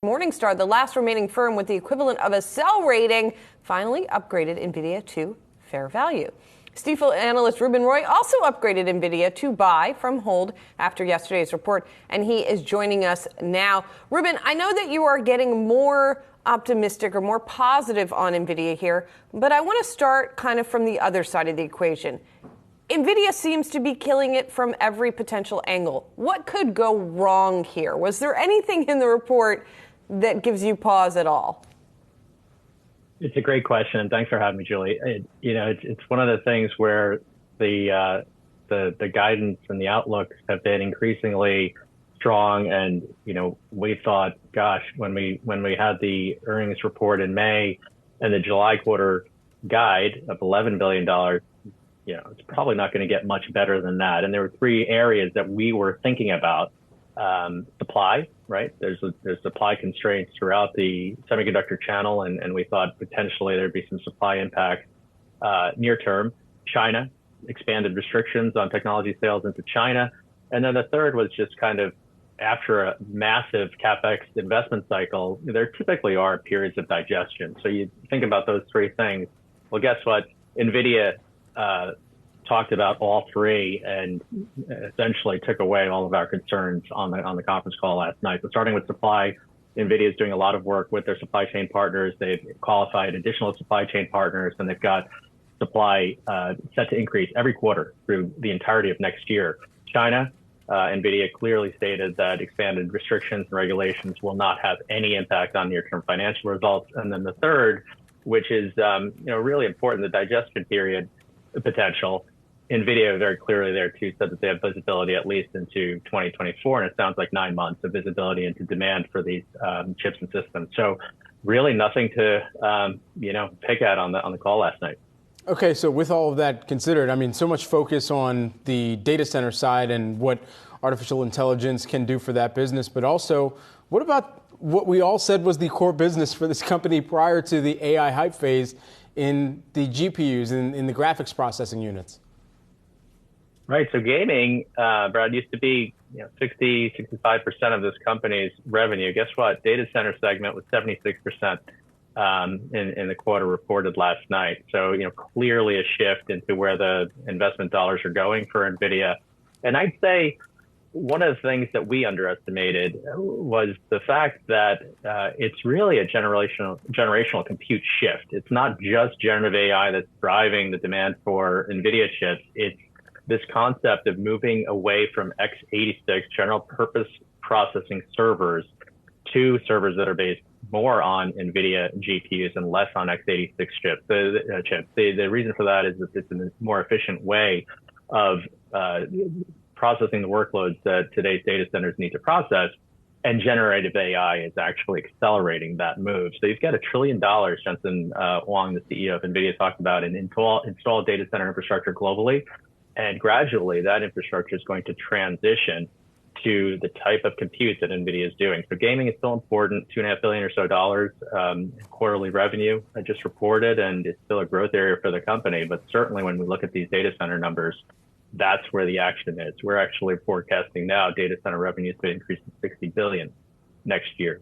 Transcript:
Morningstar, the last remaining firm with the equivalent of a sell rating, finally upgraded Nvidia to fair value. Stifel Analyst Ruben Roy also upgraded Nvidia to buy from hold after yesterday's report, and he is joining us now. Ruben, I know that you are getting more optimistic or more positive on Nvidia here, but I want to start kind of from the other side of the equation. Nvidia seems to be killing it from every potential angle. What could go wrong here? Was there anything in the report that gives you pause at all? It's a great question. Thanks for having me, Julie. It's one of the things where the guidance and the outlooks have been increasingly strong. And, we thought, gosh, when we had the earnings report in May and the July quarter guide of $11 billion, it's probably not going to get much better than that. And there were three areas that we were thinking about. Supply, right? There's supply constraints throughout the semiconductor channel, and we thought potentially there'd be some supply impact near term. China, expanded restrictions on technology sales into China. And then the third was just kind of after a massive CapEx investment cycle, there typically are periods of digestion. So you think about those three things. Well, guess what? Nvidia talked about all three and essentially took away all of our concerns on the conference call last night. So starting with supply, Nvidia is doing a lot of work with their supply chain partners. They've qualified additional supply chain partners, and they've got supply set to increase every quarter through the entirety of next year. China, Nvidia clearly stated that expanded restrictions and regulations will not have any impact on near-term financial results. And then the third, which is really important, the digestion period potential. Nvidia very clearly there too said that they have visibility at least into 2024, and it sounds like 9 months of visibility into demand for these chips and systems. So really nothing to pick at on the call last night. Okay, so with all of that considered, I mean, so much focus on the data center side and what artificial intelligence can do for that business, but also what about what we all said was the core business for this company prior to the AI hype phase in the GPUs, in the graphics processing units? Right. So gaming, Brad, used to be 65% of this company's revenue. Guess what? Data center segment was 76% in the quarter reported last night. So, clearly a shift into where the investment dollars are going for NVIDIA. And I'd say one of the things that we underestimated was the fact that it's really a generational compute shift. It's not just generative AI that's driving the demand for NVIDIA chips. It's this concept of moving away from x86 general purpose processing servers to servers that are based more on NVIDIA GPUs and less on x86 chips. The reason for that is that it's a more efficient way of processing the workloads that today's data centers need to process, and generative AI is actually accelerating that move. So you've got $1 trillion, Jensen Huang, the CEO of NVIDIA, talked about an installed data center infrastructure globally. And gradually, that infrastructure is going to transition to the type of compute that NVIDIA is doing. So gaming is still important, $2.5 billion or so quarterly revenue I just reported, and it's still a growth area for the company. But certainly when we look at these data center numbers, that's where the action is. We're actually forecasting now data center revenues to increase to $60 billion next year.